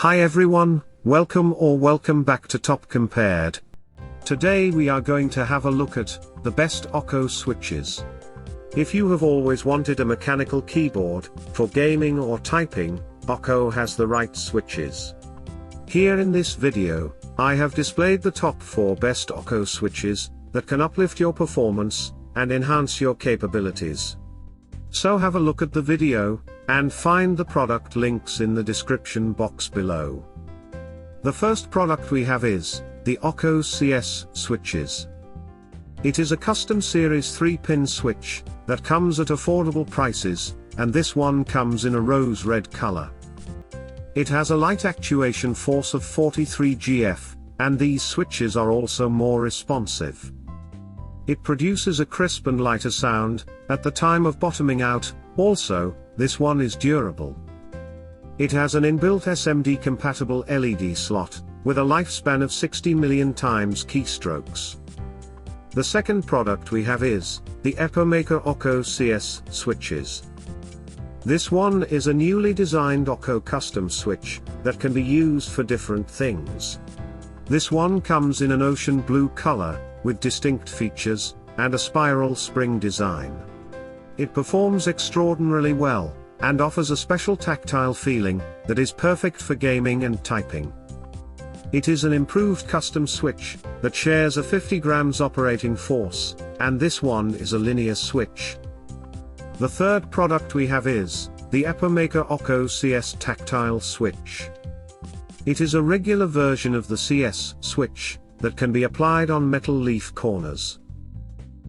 Hi everyone, welcome back to Top Compared. Today we are going to have a look at the best Akko switches. If you have always wanted a mechanical keyboard for gaming or typing, Akko has the right switches. Here in this video, I have displayed the top 4 best Akko switches that can uplift your performance and enhance your capabilities. So have a look at the video, and find the product links in the description box below. The first product we have is the Akko CS Switches. It is a custom series 3-pin switch that comes at affordable prices, and this one comes in a rose red color. It has a light actuation force of 43 GF, and these switches are also more responsive. It produces a crisp and lighter sound at the time of bottoming out. Also, this one is durable. It has an inbuilt SMD-compatible LED slot, with a lifespan of 60 million times keystrokes. The second product we have is the Epomaker Akko CS Switches. This one is a newly designed Akko custom switch that can be used for different things. This one comes in an ocean blue color, with distinct features, and a spiral spring design. It performs extraordinarily well, and offers a special tactile feeling that is perfect for gaming and typing. It is an improved custom switch that shares a 50 grams operating force, and this one is a linear switch. The third product we have is the Epomaker Akko CS Tactile Switch. It is a regular version of the CS switch that can be applied on metal leaf corners.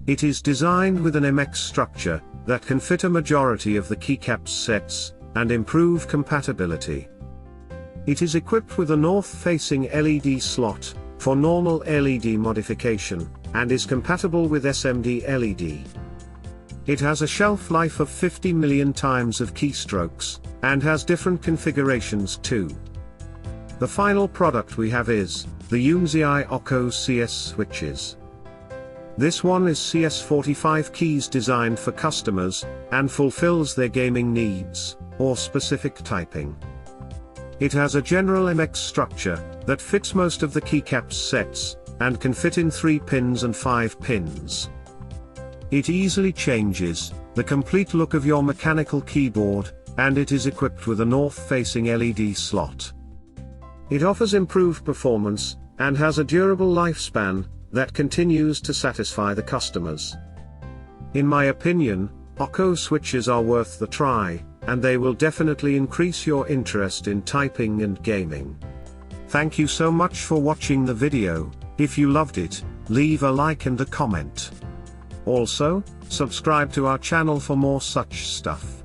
It is designed with an MX structure that can fit a majority of the keycaps sets, and improve compatibility. It is equipped with a north-facing LED slot for normal LED modification, and is compatible with SMD LED. It has a shelf life of 50 million times of keystrokes, and has different configurations too. The final product we have is the Yunzii Akko CS Switches. This one is CS45 keys designed for customers, and fulfills their gaming needs, or specific typing. It has a general MX structure that fits most of the keycaps sets, and can fit in 3 pins and 5 pins. It easily changes the complete look of your mechanical keyboard, and it is equipped with a north-facing LED slot. It offers improved performance, and has a durable lifespan that continues to satisfy the customers. In my opinion, Akko switches are worth the try, and they will definitely increase your interest in typing and gaming. Thank you so much for watching the video. If you loved it, leave a like and a comment. Also, subscribe to our channel for more such stuff.